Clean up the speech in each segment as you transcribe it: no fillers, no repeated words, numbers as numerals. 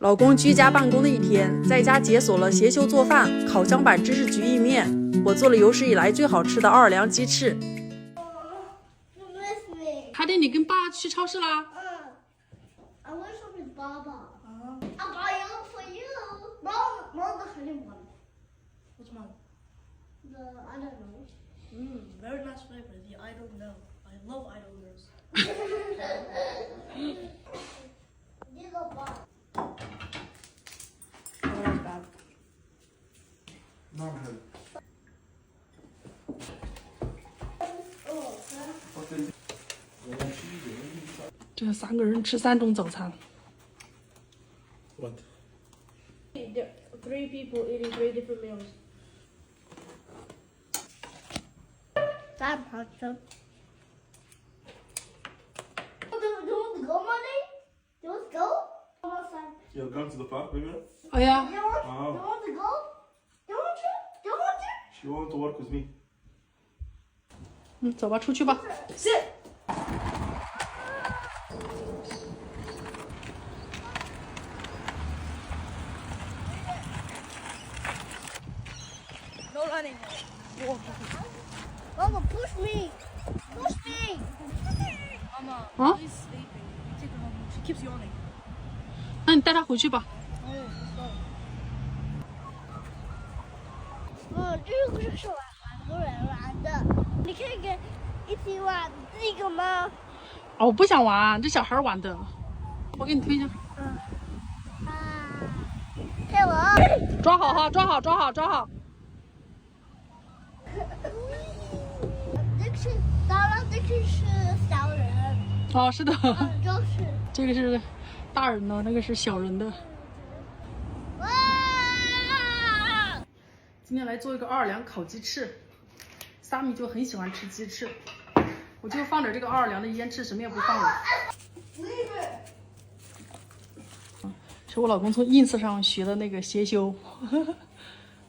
老公居家办公的一天，在家解锁了邪修做饭、烤箱版芝士焗意面，我做了有史以来最好吃的奥尔良鸡翅。哈迪，你跟爸去超市啦I wish I was Baba. I'll buy it for you. Mom, the honey one. Which one? I don't know. Very nice flavor. The I don't know. I love I don't knows. You go buy. Oh, that's bad. Not good. Okay. 这3个人吃3种早餐。 What? 3 people eating 3 different meals. That person. Do you want to go, Money? Do you want to go? You're going to the park, baby? 哎呀， Do you want to go? Do you want to? Do you want to? She want to work with me. 走吧，出去吧。 Sit! No running. Mama, push me. Push me. Mama, Huh? she's sleeping. Take her home. She keeps yawning. 那你带他回去吧。这个是很多人玩的，你可以跟一起玩这个吗？哦，我不想玩，这小孩玩的。我给你推一下。给我。抓好哈，抓好，抓好，抓好。这个是，当然这个是小人，哦，是的，就是这个是大人的，那个是小人的。哇！今天来做一个奥尔良烤鸡翅。萨米就很喜欢吃鸡翅，我就放点这个奥尔良的腌翅，什么也不放了。是我老公从 ins 上学的那个邪修，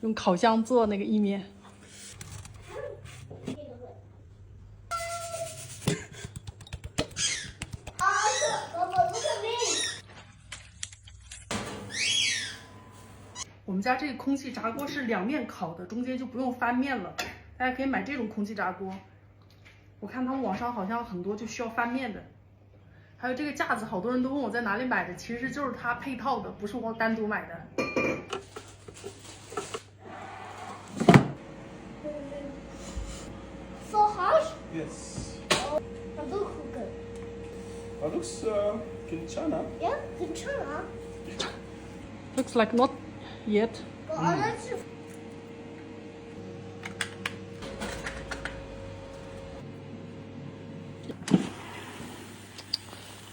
用烤箱做那个意面。我们家这个空气炸锅是2面烤的，中间就不用翻面了。大家可以买这种空气炸锅，我看他们网上好像很多就需要翻面的。还有这个架子，好多人都问我在哪里买的，其实就是它配套的，不是我单独买的。So harsh? Yes. I do cook it. That looks Kinchana. Yeah, good try. Looks like not yet. But I like to.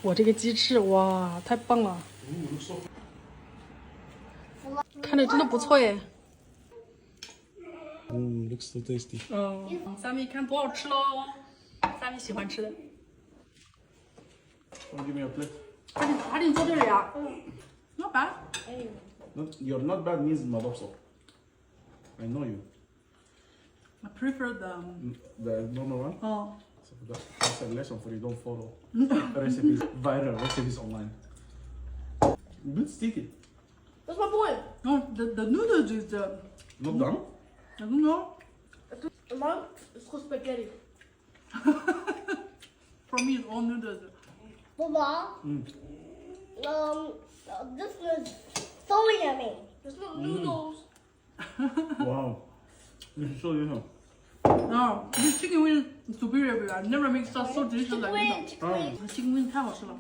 我这个鸡翅，哇，太棒了， Ooh, looks so. 看着真的不错耶。 Looks so tasty. 三米看多好吃喽，三米喜欢吃的。 Come give me a plate. 还得你坐这里啊？Not bad. You're not bad means madopso. I know you. I prefer the. The normal one. Oh. So that's a lesson for you. Don't follow recipes, viral recipes online. A bit sticky. That's my point. No, the noodles is Not done? I don't know. Mom, it's called spaghetti. For me, it's all noodles. Mama, this is so yummy. It's not noodles. Wow. You should show you now. No, this chicken wing is superior, baby. I never make stuff so delicious like this. Chicken wing. Chicken wing 太好吃了。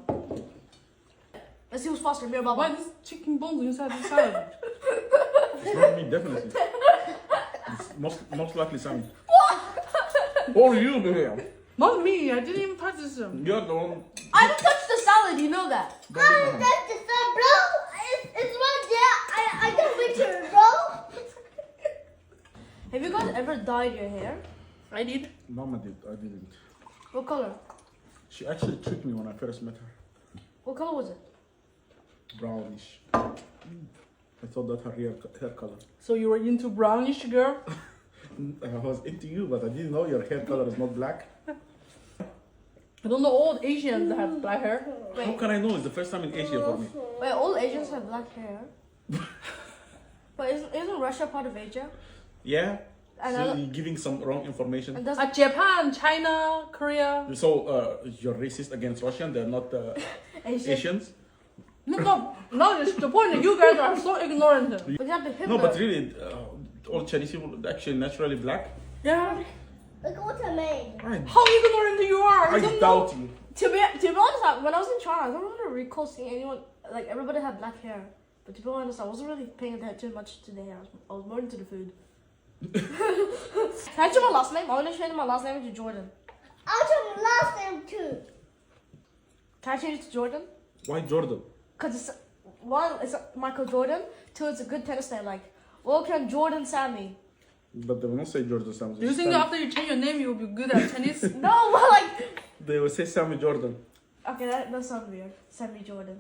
Let's see who's faster, me or Why Baba. this chicken bones inside the salad? It's not me, definitely. It's most likely Sammy. Or you, baby. Not me. I didn't even touch this. You're the one. I haven't touched the salad, you know that. Don't make my hand. That's the sun, bro. It's right there. I can reach it, bro. Have you guys ever dyed your hair? I did. Mama did. I didn't. What color? She actually tricked me when I first met her. What color was it? Brownish. I thought that her hair color. So you were into brownish, girl? I was into you, but I didn't know your hair color is not black. I don't know all Asians that have black hair. How can I know? It's the first time in Asia for me. Wait, all Asians have black hair. But isn't Russia part of Asia? Yeah. And So I- you're giving some wrong information. And does Japan, China, Korea. So you're racist against Russian. They're not Asians. No, it's the point that you guys are so ignorant. for example, Hitler? No, but really, all Chinese people are actually naturally black. Yeah. Look what I made. How ignorant you are. I You don't doubt know. you. To be honest, when I was in China, I don't really recall seeing anyone, like everybody had black hair. But to be honest, I wasn't really paying attention much today. I was more into the food. Can I show my last name? I want to change my last name to Jordan. I'll tell my last name too. Can I change it to Jordan? Why Jordan? Because it's one, it's Michael Jordan. Two, it's a good tennis name. Like, welcome Jordan Sammy. But they will not say Jordan Sam. Do you think after you change your name, you will be good at tennis? No, but like, They will say Sammy Jordan. okay, that sounds weird. Sammy Jordan.